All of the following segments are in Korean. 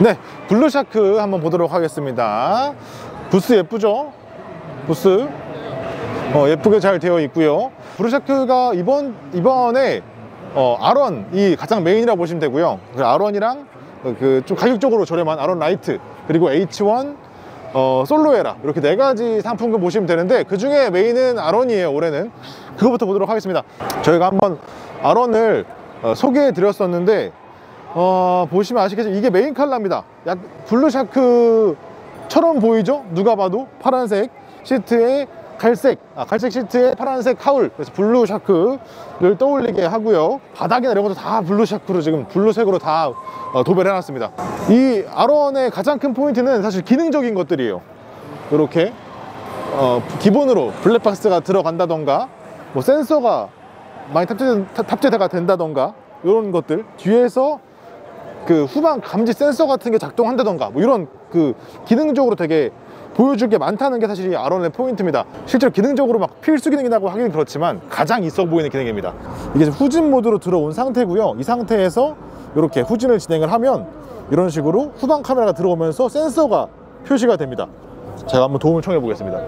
네, 블루샤크 한번 보도록 하겠습니다. 부스 예쁘죠? 부스 예쁘게 잘 되어 있고요. 블루샤크가 이번에 R1이 가장 메인이라고 보시면 되고요. R1이랑 좀 가격적으로 저렴한 R1 라이트, 그리고 H1 솔로에라, 이렇게 4가지 상품군 보시면 되는데, 그 중에 메인은 R1이에요. 올해는 그거부터 보도록 하겠습니다. 저희가 한번 R1을 소개해 드렸었는데 보시면 아시겠지만 이게 메인 컬러입니다. 약 블루샤크처럼 보이죠? 누가 봐도 파란색 시트에 갈색 시트에 파란색 하울, 그래서 블루샤크를 떠올리게 하고요. 바닥이나 이런 것도 다 블루샤크로, 지금 블루색으로 다 도배를 해놨습니다. 이 R1의 가장 큰 포인트는 사실 기능적인 것들이에요. 이렇게 기본으로 블랙박스가 들어간다던가, 뭐 센서가 많이 탑재가 된다던가, 이런 것들, 뒤에서 그 후방 감지 센서 같은 게 작동한다던가, 뭐 이런 기능적으로 되게 보여줄 게 많다는 게 사실 이 R1의 포인트입니다. 실제로 기능적으로 막 필수 기능이라고 하긴 그렇지만 가장 있어 보이는 기능입니다. 이게 지금 후진 모드로 들어온 상태고요. 이 상태에서 이렇게 후진을 진행을 하면 이런 식으로 후방 카메라가 들어오면서 센서가 표시가 됩니다. 제가 한번 도움을 청해 보겠습니다.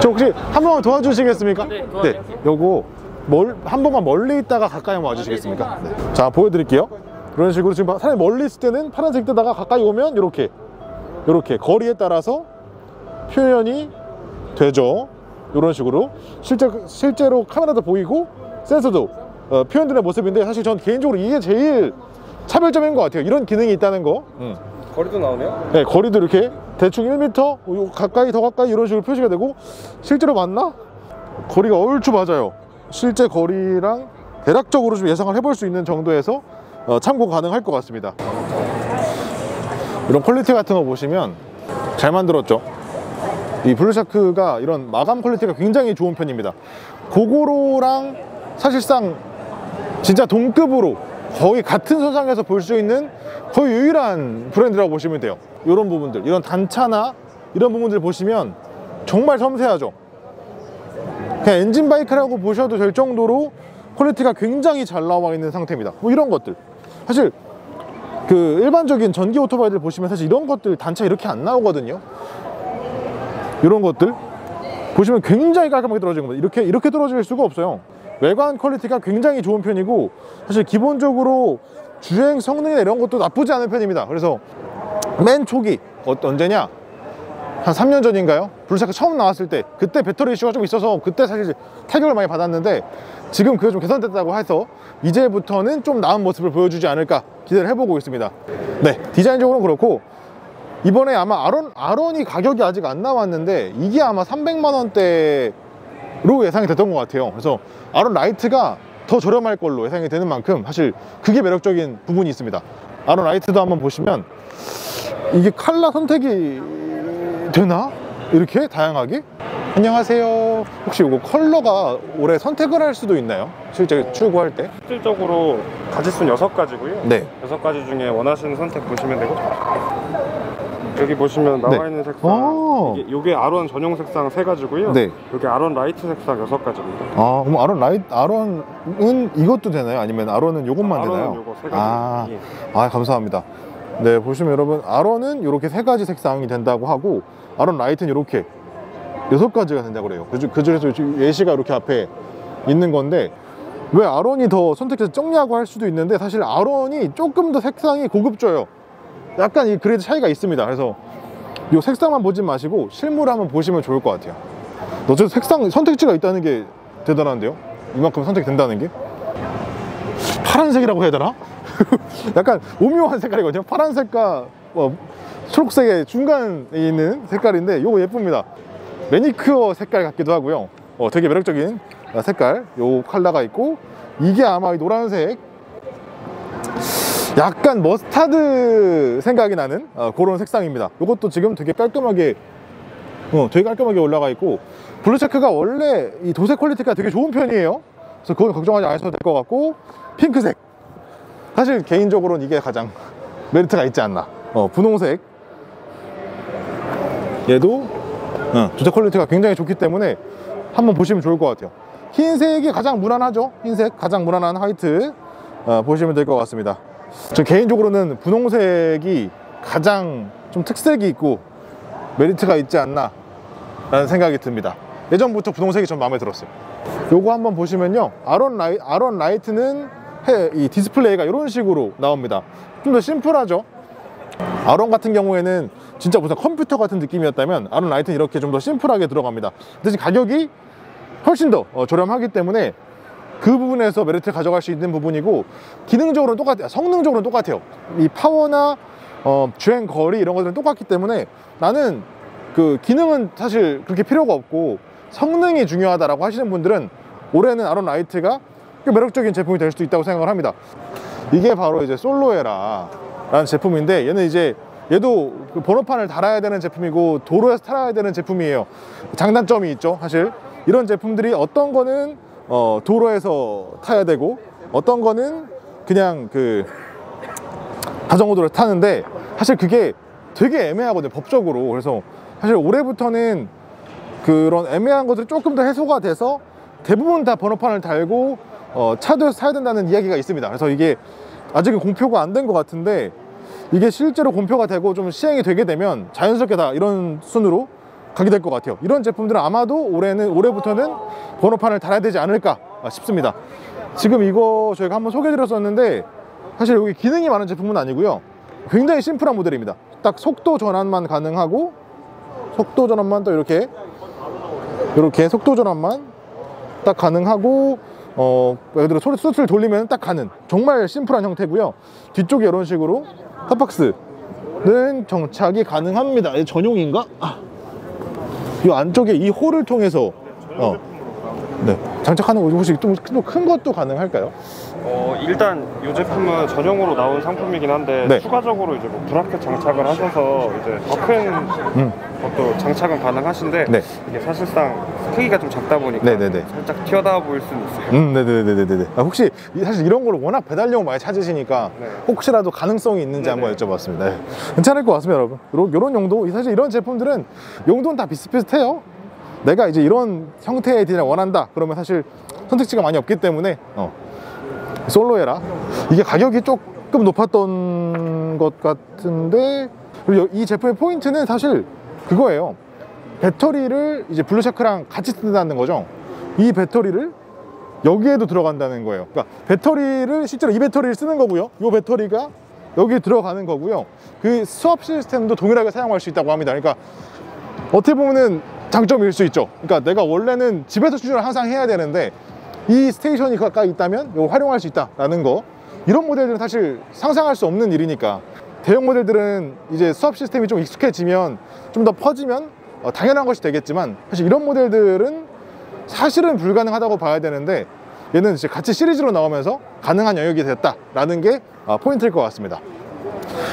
저 혹시 한 번만 도와주시겠습니까? 네, 요거 한 번만 멀리 있다가 가까이 한번 와주시겠습니까? 네. 자, 보여드릴게요. 이런 식으로 지금 사람이 멀리 있을 때는 파란색 뜨다가 가까이 오면 이렇게 거리에 따라서 표현이 되죠. 이런 식으로 실제로 카메라도 보이고 센서도 표현되는 모습인데, 사실 전 개인적으로 이게 제일 차별점인 것 같아요. 이런 기능이 있다는 거. 거리도 나오네요? 네, 거리도 이렇게 대충 1m 가까이 더 가까이 이런 식으로 표시가 되고, 실제로 맞나? 거리가 얼추 맞아요. 실제 거리랑 대략적으로 좀 예상을 해볼 수 있는 정도에서 참고 가능할 것 같습니다. 이런 퀄리티 같은 거 보시면 잘 만들었죠. 이 블루샤크가 이런 마감 퀄리티가 굉장히 좋은 편입니다. 고고로랑 사실상 진짜 동급으로 거의 같은 선상에서 볼 수 있는 거의 유일한 브랜드라고 보시면 돼요. 이런 부분들, 이런 단차나 이런 부분들 보시면 정말 섬세하죠. 그냥 엔진 바이크라고 보셔도 될 정도로 퀄리티가 굉장히 잘 나와 있는 상태입니다. 뭐 이런 것들, 사실 일반적인 전기 오토바이들 보시면 사실 이런 것들 단차 이렇게 안 나오거든요. 이런 것들 보시면 굉장히 깔끔하게 떨어지는 겁니다. 이렇게 떨어질 수가 없어요. 외관 퀄리티가 굉장히 좋은 편이고, 사실 기본적으로 주행 성능이나 이런 것도 나쁘지 않은 편입니다. 그래서 맨 초기 언제냐, 한 3년 전인가요? 블루샤크 처음 나왔을 때, 그때 배터리 이슈가 좀 있어서 그때 사실 타격을 많이 받았는데, 지금 그게 좀 개선됐다고 해서 이제부터는 좀 나은 모습을 보여주지 않을까 기대를 해보고 있습니다. 네, 디자인적으로는 그렇고, 이번에 아마 R1이 가격이 아직 안 나왔는데 이게 아마 300만 원대로 예상이 됐던 것 같아요. 그래서 R1 라이트가 더 저렴할 걸로 예상이 되는 만큼 사실 그게 매력적인 부분이 있습니다. R1 라이트도 한번 보시면 이게 컬러 선택이 되나? 이렇게 다양하게? 안녕하세요. 혹시 이거 컬러가 올해 선택을 할 수도 있나요? 실제 출고할 때? 실질적으로 가지수는 6가지고요. 네. 6가지 중에 원하시는 선택 보시면 되고, 여기 보시면 나와 있는 색상, 이게 R1 전용 색상 3가지고요. 네. 여기 R1 라이트 색상 6가지입니다. 아, 그럼 R1은 이것도 되나요? 아니면 R1은 요것만 되나요? R1은 요거 3가지. 아, 감사합니다. 네, 보시면 여러분, R1은 이렇게 3가지 색상이 된다고 하고, R1 라이트는 이렇게 6가지가 된다고 그래요. 그 중에서 예시가 이렇게 앞에 있는 건데, 왜 R1이 더 선택해서 적냐고 할 수도 있는데, 사실 R1이 조금 더 색상이 고급져요. 약간 이 그레이드 차이가 있습니다. 그래서 이 색상만 보지 마시고 실물을 한번 보시면 좋을 것 같아요. 어쨌든 색상 선택지가 있다는 게 대단한데요. 이만큼 선택된다는 게. 파란색이라고 해야 되나? 약간 오묘한 색깔이거든요. 파란색과 초록색의 중간에 있는 색깔인데 이거 예쁩니다. 매니큐어 색깔 같기도 하고요. 되게 매력적인 색깔, 요 컬러가 있고, 이게 아마 이 노란색, 약간 머스타드 생각이 나는 그런 색상입니다. 이것도 지금 되게 깔끔하게 올라가 있고, 블루샤크가 원래 이 도색 퀄리티가 되게 좋은 편이에요. 그래서 그건 걱정하지 않으셔도 될 것 같고, 핑크색, 사실 개인적으로는 이게 가장 메리트가 있지 않나. 분홍색, 얘도 도색 퀄리티가 굉장히 좋기 때문에 한번 보시면 좋을 것 같아요. 흰색이 가장 무난하죠. 흰색, 가장 무난한 화이트 보시면 될 것 같습니다. 저 개인적으로는 분홍색이 가장 좀 특색이 있고 메리트가 있지 않나 라는 생각이 듭니다. 예전부터 분홍색이 전 마음에 들었어요. 요거 한번 보시면요, 아론 라이트는 이 디스플레이가 이런 식으로 나옵니다. 좀 더 심플하죠. 아론 같은 경우에는 진짜 무슨 컴퓨터 같은 느낌이었다면 아론 라이트는 이렇게 좀 더 심플하게 들어갑니다. 대신 가격이 훨씬 더 저렴하기 때문에 그 부분에서 메리트를 가져갈 수 있는 부분이고, 기능적으로는 똑같아요. 성능적으로는 똑같아요. 이 파워나 주행 거리 이런 것들은 똑같기 때문에 나는 그 기능은 사실 그렇게 필요가 없고 성능이 중요하다라고 하시는 분들은 올해는 아론 라이트가 매력적인 제품이 될 수도 있다고 생각을 합니다. 이게 바로 이제 솔로에라라는 제품인데, 얘는 이제 얘도 그 번호판을 달아야 되는 제품이고 도로에서 타야 되는 제품이에요. 장단점이 있죠. 사실 이런 제품들이 어떤 거는 도로에서 타야 되고 어떤 거는 그냥 그 자전거도를 타는데, 사실 그게 되게 애매하거든요, 법적으로. 그래서 사실 올해부터는 그런 애매한 것들이 조금 더 해소가 돼서 대부분 다 번호판을 달고 차도에서 타야 된다는 이야기가 있습니다. 그래서 이게 아직은 공표가 안 된 것 같은데, 이게 실제로 공표가 되고 좀 시행이 되게 되면 자연스럽게 다 이런 순으로 가게 될 것 같아요. 이런 제품들은 아마도 올해부터는 번호판을 달아야 되지 않을까 싶습니다. 지금 이거 저희가 한번 소개해 드렸었는데, 사실 여기 기능이 많은 제품은 아니고요, 굉장히 심플한 모델입니다. 딱 속도 전환만 가능하고, 속도 전환만 또 이렇게 속도 전환만 딱 가능하고, 예를 들어 스위치를 돌리면 딱 가는 정말 심플한 형태고요. 뒤쪽에 이런 식으로 탑박스는 정착이 가능합니다. 이게 전용인가? 이 안쪽에 이 홀을 통해서 네, 장착하는 거 혹시 좀 큰 것도 가능할까요? 일단 이 제품은 전용으로 나온 상품이긴 한데, 네. 추가적으로 이제 뭐 브라켓 장착을 하셔서 이제 더 큰 것도 장착은 가능하신데, 네. 이게 사실상 크기가 좀 작다 보니까 네네네. 살짝 튀어나와 보일 수는 있어요. 네네네네네. 혹시 사실 이런 걸 워낙 배달용 많이 찾으시니까 네. 혹시라도 가능성이 있는지 네네. 한번 여쭤봤습니다. 네. 괜찮을 것 같습니다, 여러분. 이런 용도, 사실 이런 제품들은 용도는 다 비슷비슷해요. 내가 이제 이런 형태의 디자인을 원한다 그러면 사실 선택지가 많이 없기 때문에 솔로에라, 이게 가격이 조금 높았던 것 같은데, 그리고 이 제품의 포인트는 사실 그거예요. 배터리를 이제 블루샤크랑 같이 쓴다는 거죠. 이 배터리를 여기에도 들어간다는 거예요. 그러니까 배터리를 실제로 이 배터리를 쓰는 거고요, 이 배터리가 여기 들어가는 거고요. 그 수압 시스템도 동일하게 사용할 수 있다고 합니다. 그러니까 어떻게 보면은 장점일 수 있죠. 그러니까 내가 원래는 집에서 충전을 항상 해야 되는데 이 스테이션이 가까이 있다면 이걸 활용할 수 있다라는 거, 이런 모델들은 사실 상상할 수 없는 일이니까. 대형 모델들은 이제 수압 시스템이 좀 익숙해지면, 좀 더 퍼지면 당연한 것이 되겠지만, 사실 이런 모델들은 사실은 불가능하다고 봐야 되는데, 얘는 이제 같이 시리즈로 나오면서 가능한 영역이 됐다라는 게 포인트일 것 같습니다.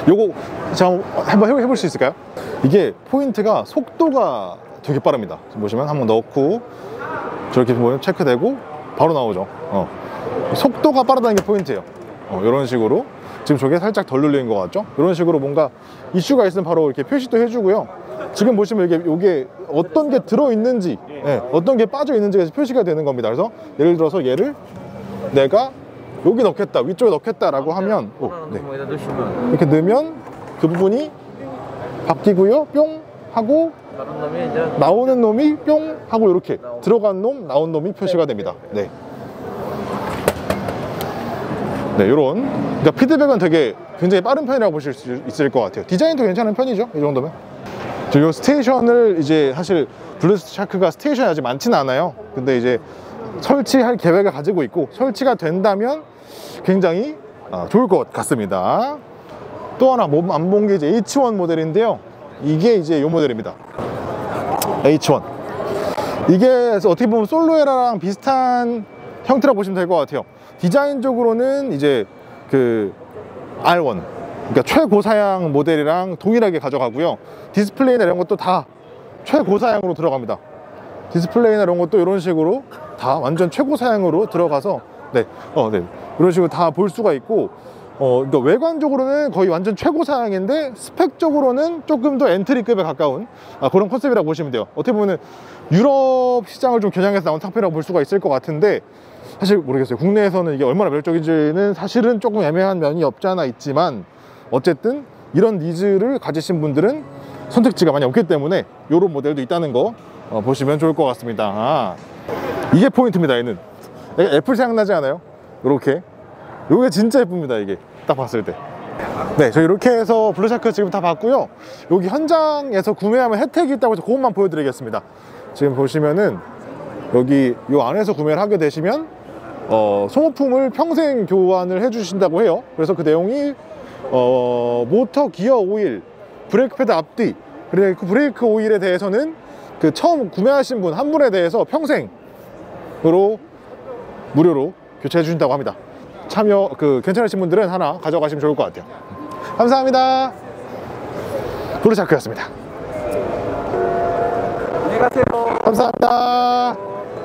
요거 제가 한번 해볼 수 있을까요? 이게 포인트가 속도가 되게 빠릅니다. 보시면 한번 넣고 저렇게 보면 체크되고 바로 나오죠. 속도가 빠르다는 게 포인트예요. 이런 식으로 지금 저게 살짝 덜 눌린 것 같죠? 이런 식으로 뭔가 이슈가 있으면 바로 이렇게 표시도 해주고요. 지금 보시면 이게 어떤 게 들어있는지, 어떤 게 빠져 있는지가 표시가 되는 겁니다. 그래서 예를 들어서 얘를 내가 여기 넣겠다, 위쪽에 넣겠다라고 하면 네. 이렇게 넣으면 그 부분이 바뀌고요. 뿅 하고 나오는 놈이 뿅 하고 이렇게 들어간 놈, 나온 놈이 표시가 됩니다. 네. 네, 요런. 그러니까 피드백은 굉장히 빠른 편이라고 보실 수 있을 것 같아요. 디자인도 괜찮은 편이죠, 이 정도면. 이 스테이션을 이제 사실 블루샤크가 스테이션이 아직 많지는 않아요. 근데 이제 설치할 계획을 가지고 있고, 설치가 된다면 굉장히 좋을 것 같습니다. 또 하나 안 본 게 이제 H1 모델인데요. 이게 이제 이 모델입니다. H1. 이게 어떻게 보면 솔로에라랑 비슷한 형태라고 보시면 될 것 같아요. 디자인적으로는 이제 그 R1, 그러니까 최고사양 모델이랑 동일하게 가져가고요. 디스플레이나 이런 것도 다 최고사양으로 들어갑니다. 디스플레이나 이런 것도 이런 식으로 다 완전 최고사양으로 들어가서 네, 이런 식으로 다 볼 수가 있고, 그러니까 외관적으로는 거의 완전 최고사양인데 스펙적으로는 조금 더 엔트리급에 가까운 그런 컨셉이라고 보시면 돼요. 어떻게 보면 유럽 시장을 좀 겨냥해서 나온 상품이라고 볼 수가 있을 것 같은데, 사실 모르겠어요. 국내에서는 이게 얼마나 매력적인지는 사실은 조금 애매한 면이 없지 않아 있지만, 어쨌든 이런 니즈를 가지신 분들은 선택지가 많이 없기 때문에 이런 모델도 있다는 거 보시면 좋을 것 같습니다. 이게 포인트입니다. 얘는 애플 생각나지 않아요? 이렇게 이게 진짜 예쁩니다. 이게 딱 봤을 때. 네, 저희 이렇게 해서 블루샤크 지금 다 봤고요. 여기 현장에서 구매하면 혜택이 있다고 해서 그것만 보여드리겠습니다. 지금 보시면은 여기 이 안에서 구매를 하게 되시면 소모품을 평생 교환을 해주신다고 해요. 그래서 그 내용이 모터, 기어 오일, 브레이크 패드 앞뒤, 그리고 그 브레이크 오일에 대해서는 그 처음 구매하신 분 한 분에 대해서 평생으로 무료로 교체해 주신다고 합니다. 참여 괜찮으신 분들은 하나 가져가시면 좋을 것 같아요. 감사합니다. 블루샤크였습니다. 안녕히 가세요. 감사합니다.